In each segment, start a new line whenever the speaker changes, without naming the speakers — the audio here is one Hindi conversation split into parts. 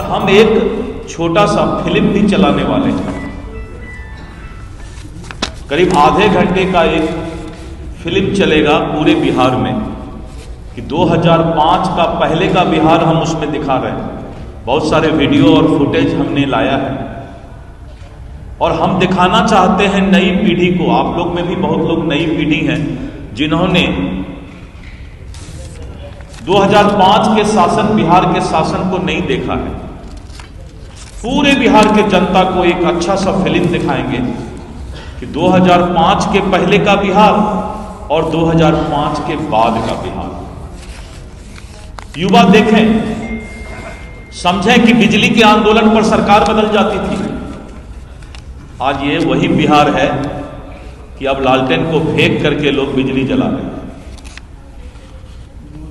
हम एक छोटा सा फिल्म भी चलाने वाले हैं। करीब आधे घंटे का एक फिल्म चलेगा पूरे बिहार में कि 2005 का पहले का बिहार हम उसमें दिखा रहे हैं। बहुत सारे वीडियो और फुटेज हमने लाया है और हम दिखाना चाहते हैं नई पीढ़ी को। आप लोग में भी बहुत लोग नई पीढ़ी हैं जिन्होंने 2005 के शासन, बिहार के शासन को नहीं देखा है। पूरे बिहार के जनता को एक अच्छा सा फिल्म दिखाएंगे कि 2005 के पहले का बिहार और 2005 के बाद का बिहार। युवा देखें, समझें कि बिजली के आंदोलन पर सरकार बदल जाती थी। आज ये वही बिहार है कि अब लालटेन को फेंक करके लोग बिजली जला रहे हैं।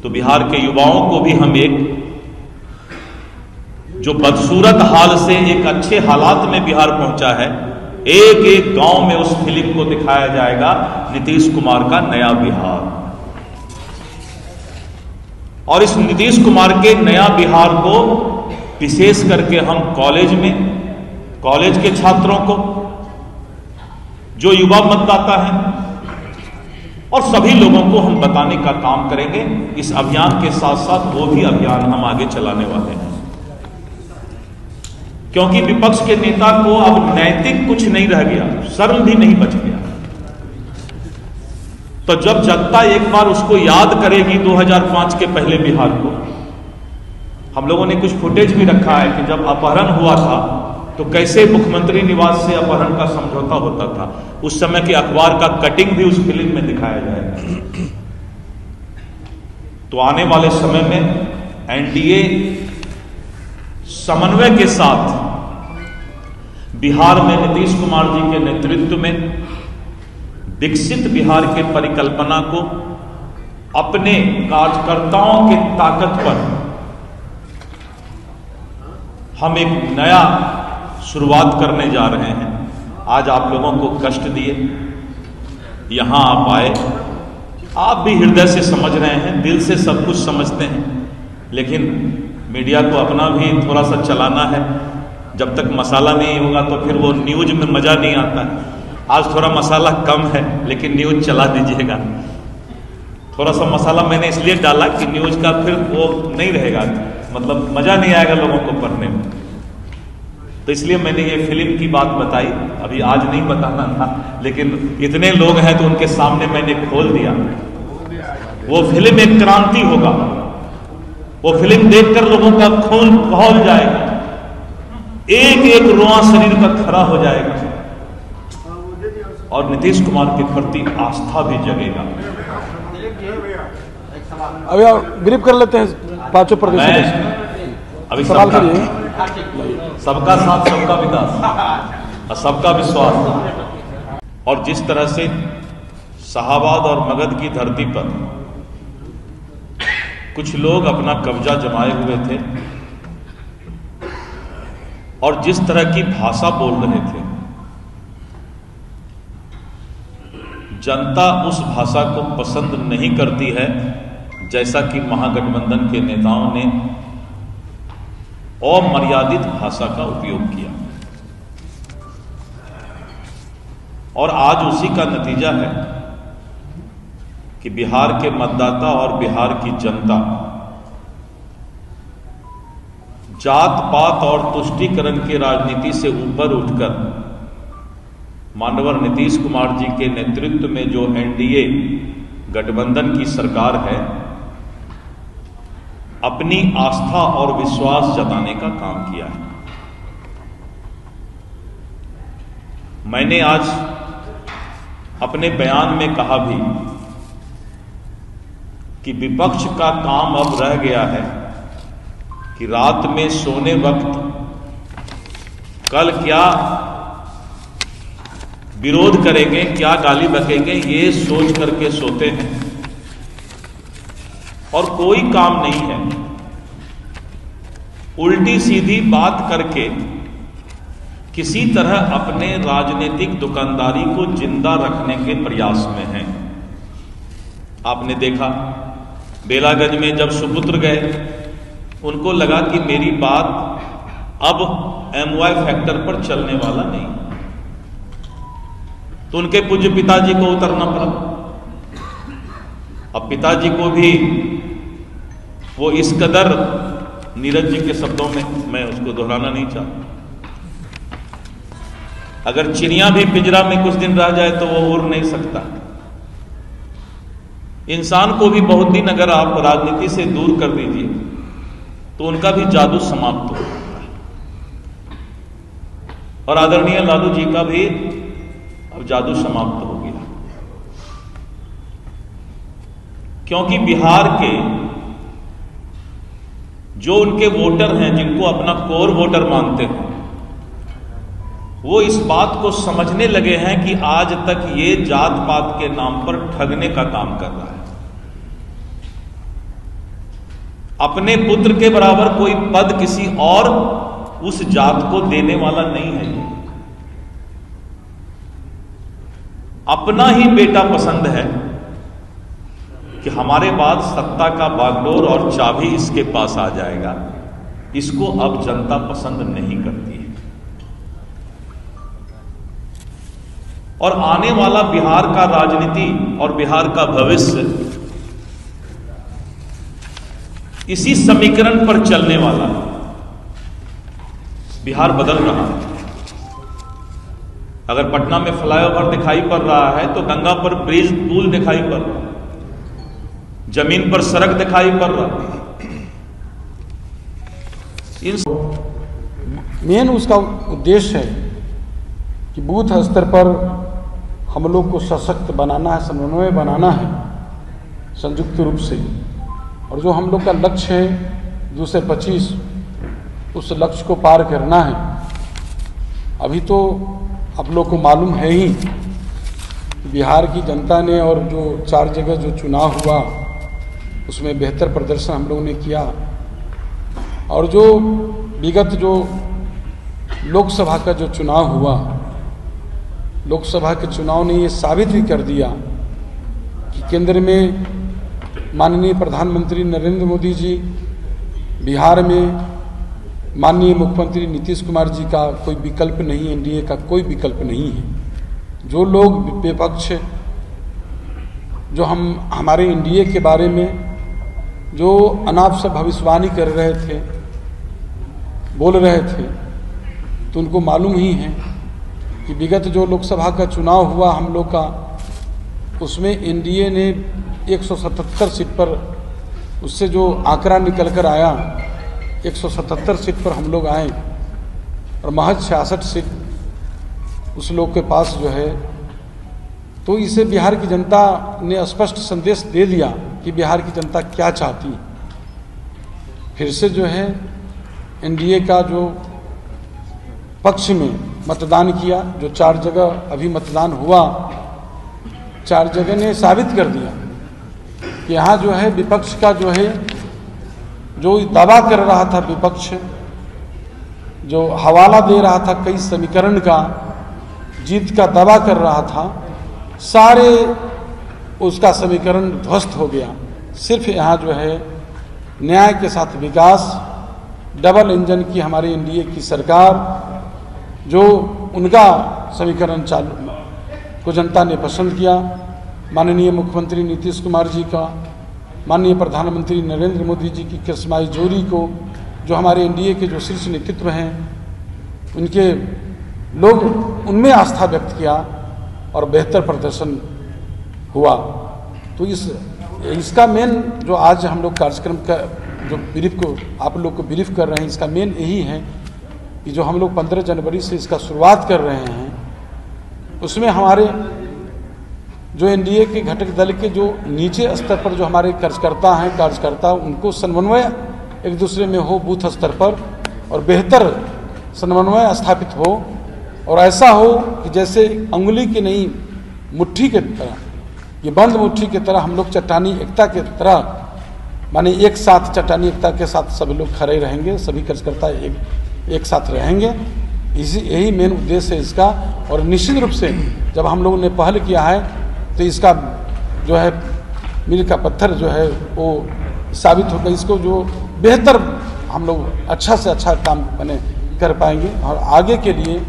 तो बिहार के युवाओं को भी हम एक जो बदसूरत हाल से एक अच्छे हालात में बिहार पहुंचा है, एक एक गांव में उस फिल्म को दिखाया जाएगा, नीतीश कुमार का नया बिहार। और इस नीतीश कुमार के नया बिहार को विशेष करके हम कॉलेज के छात्रों को, जो युवा मतदाता हैं और सभी लोगों को हम बताने का काम करेंगे। इस अभियान के साथ साथ वो भी अभियान हम आगे चलाने वाले हैं, क्योंकि विपक्ष के नेता को अब नैतिक कुछ नहीं रह गया, शर्म भी नहीं बच गया। तो जब जनता एक बार उसको याद करेगी 2005 के पहले बिहार को, हम लोगों ने कुछ फुटेज भी रखा है कि जब अपहरण हुआ था तो कैसे मुख्यमंत्री निवास से अपहरण का समझौता होता था। उस समय के अखबार का कटिंग भी उस फिल्म में दिखाया जाएगा। तो आने वाले समय में एनडीए समन्वय के साथ बिहार में नीतीश कुमार जी के नेतृत्व में विकसित बिहार के परिकल्पना को अपने कार्यकर्ताओं की ताकत पर हम एक नया शुरुआत करने जा रहे हैं। आज आप लोगों को कष्ट दिए, यहां आप आए, आप भी हृदय से समझ रहे हैं, दिल से सब कुछ समझते हैं, लेकिन मीडिया को अपना भी थोड़ा सा चलाना है। जब तक मसाला नहीं होगा तो फिर वो न्यूज में मजा नहीं आता है। आज थोड़ा मसाला कम है, लेकिन न्यूज चला दीजिएगा। थोड़ा सा मसाला मैंने इसलिए डाला कि न्यूज का फिर वो नहीं रहेगा, मतलब मजा नहीं आएगा लोगों को पढ़ने में। तो इसलिए मैंने ये फिल्म की बात बताई। अभी आज नहीं बताना था, लेकिन इतने लोग हैं तो उनके सामने मैंने खोल दिया। वो फिल्म एक क्रांति होगा। वो फिल्म देखकर लोगों का खून खौल जाएगा, एक एक रोआ शरीर का खड़ा हो जाएगा और नीतीश कुमार के प्रति आस्था भी जगेगा।
अभी आप ब्रीफ कर लेते हैं पांचों प्रदेशों।
अभी सबका साथ, सबका विकास और सबका विश्वास। और जिस तरह से शाहाबाद और मगध की धरती पर कुछ लोग अपना कब्जा जमाए हुए थे और जिस तरह की भाषा बोल रहे थे, जनता उस भाषा को पसंद नहीं करती है। जैसा कि महागठबंधन के नेताओं ने अमर्यादित भाषा का उपयोग किया और आज उसी का नतीजा है कि बिहार के मतदाता और बिहार की जनता जात पात और तुष्टीकरण की राजनीति से ऊपर उठकर माननीय नीतीश कुमार जी के नेतृत्व में जो एनडीए गठबंधन की सरकार है, अपनी आस्था और विश्वास जताने का काम किया है। मैंने आज अपने बयान में कहा भी कि विपक्ष का काम अब रह गया है कि रात में सोने वक्त कल क्या विरोध करेंगे, क्या गाली बकेंगे, ये सोच करके सोते हैं और कोई काम नहीं है। उल्टी सीधी बात करके किसी तरह अपने राजनीतिक दुकानदारी को जिंदा रखने के प्रयास में हैं। आपने देखा बेलागंज में जब सुपुत्र गए, उनको लगा कि मेरी बात अब MOI फैक्टर पर चलने वाला नहीं। तो उनके पूज्य पिताजी को उतरना पड़ा। अब पिताजी को भी वो इस कदर, नीरज जी के शब्दों में मैं उसको दोहराना नहीं चाहता, अगर चिड़िया भी पिंजरा में कुछ दिन रह जाए तो वो उड़ नहीं सकता। इंसान को भी बहुत दिन अगर आप राजनीति से दूर कर दीजिए तो उनका भी जादू समाप्त हो जाता है। और आदरणीय लालू जी का भी अब जादू समाप्त हो गया, क्योंकि बिहार के जो उनके वोटर हैं, जिनको अपना कोर वोटर मानते हैं, वो इस बात को समझने लगे हैं कि आज तक ये जात पात के नाम पर ठगने का काम कर रहा है। अपने पुत्र के बराबर कोई पद किसी और उस जात को देने वाला नहीं है। ये अपना ही बेटा पसंद है कि हमारे बाद सत्ता का बागडोर और चाबी इसके पास आ जाएगा। इसको अब जनता पसंद नहीं करती है। और आने वाला बिहार का राजनीति और बिहार का भविष्य इसी समीकरण पर चलने वाला है। बिहार बदल रहा है। अगर पटना में फ्लाईओवर दिखाई पड़ रहा है तो गंगा पर ब्रिज पुल दिखाई पड़ रहा है, जमीन पर सड़क दिखाई पड़ रहा है।
मेन उसका उद्देश्य है कि बूथ स्तर पर हम लोग को सशक्त बनाना है, समन्वय बनाना है संयुक्त रूप से। और जो हम लोग का लक्ष्य है 2 से 25, उस लक्ष्य को पार करना है। अभी तो आप लोग को मालूम है ही, बिहार की जनता ने और जो 4 जगह जो चुनाव हुआ उसमें बेहतर प्रदर्शन हम लोगों ने किया। और जो विगत जो लोकसभा का जो चुनाव हुआ, लोकसभा के चुनाव ने ये साबित भी कर दिया कि केंद्र में माननीय प्रधानमंत्री नरेंद्र मोदी जी, बिहार में माननीय मुख्यमंत्री नीतीश कुमार जी का कोई विकल्प नहीं, एनडीए का कोई विकल्प नहीं है। जो लोग विपक्ष, जो हमारे एनडीए के बारे में जो अनाप से भविष्यवाणी कर रहे थे, बोल रहे थे, तो उनको मालूम ही है कि विगत जो लोकसभा का चुनाव हुआ हम लोग का, उसमें एनडीए ने 177 सीट पर, उससे जो आंकड़ा निकल कर आया 177 सीट पर हम लोग आए और महज 66 सीट उस लोग के पास जो है। तो इसे बिहार की जनता ने स्पष्ट संदेश दे दिया कि बिहार की जनता क्या चाहती। फिर से जो है एनडीए का जो पक्ष में मतदान किया, जो 4 जगह अभी मतदान हुआ, 4 जगह ने साबित कर दिया कि यहाँ जो है विपक्ष का जो है, जो दावा कर रहा था विपक्ष, जो हवाला दे रहा था कई समीकरण का, जीत का दावा कर रहा था, सारे उसका समीकरण ध्वस्त हो गया। सिर्फ यहाँ जो है न्याय के साथ विकास, डबल इंजन की हमारी एनडीए की सरकार, जो उनका समीकरण चालू को जनता ने पसंद किया। माननीय मुख्यमंत्री नीतीश कुमार जी का, माननीय प्रधानमंत्री नरेंद्र मोदी जी की करिश्माई जोड़ी को, जो हमारे एनडीए के जो शीर्ष नेतृत्व हैं, उनके लोग उनमें आस्था व्यक्त किया और बेहतर प्रदर्शन हुआ। तो इसका मेन जो आज हम लोग कार्यक्रम का जो ब्रीफ को आप लोग को ब्रीफ कर रहे हैं, इसका मेन यही है कि जो हम लोग 15 जनवरी से इसका शुरुआत कर रहे हैं, उसमें हमारे जो एनडीए के घटक दल के जो नीचे स्तर पर जो हमारे कार्यकर्ता उनको समन्वय एक दूसरे में हो बूथ स्तर पर, और बेहतर समन्वय स्थापित हो। और ऐसा हो कि जैसे अंगुली की नहीं मुट्ठी के तरह, ये बंद मुट्ठी की तरह हम लोग चट्टानी एकता के तरह, माने एक साथ चट्टानी एकता के साथ सब लोग खड़े रहेंगे, सभी कार्यकर्ता एक साथ रहेंगे। यही मेन उद्देश्य है इसका। और निश्चित रूप से जब हम लोगों ने पहल किया है तो इसका जो है मील का पत्थर जो है वो साबित होगा। इसको जो बेहतर हम लोग अच्छा से अच्छा काम बने कर पाएंगे और आगे के लिए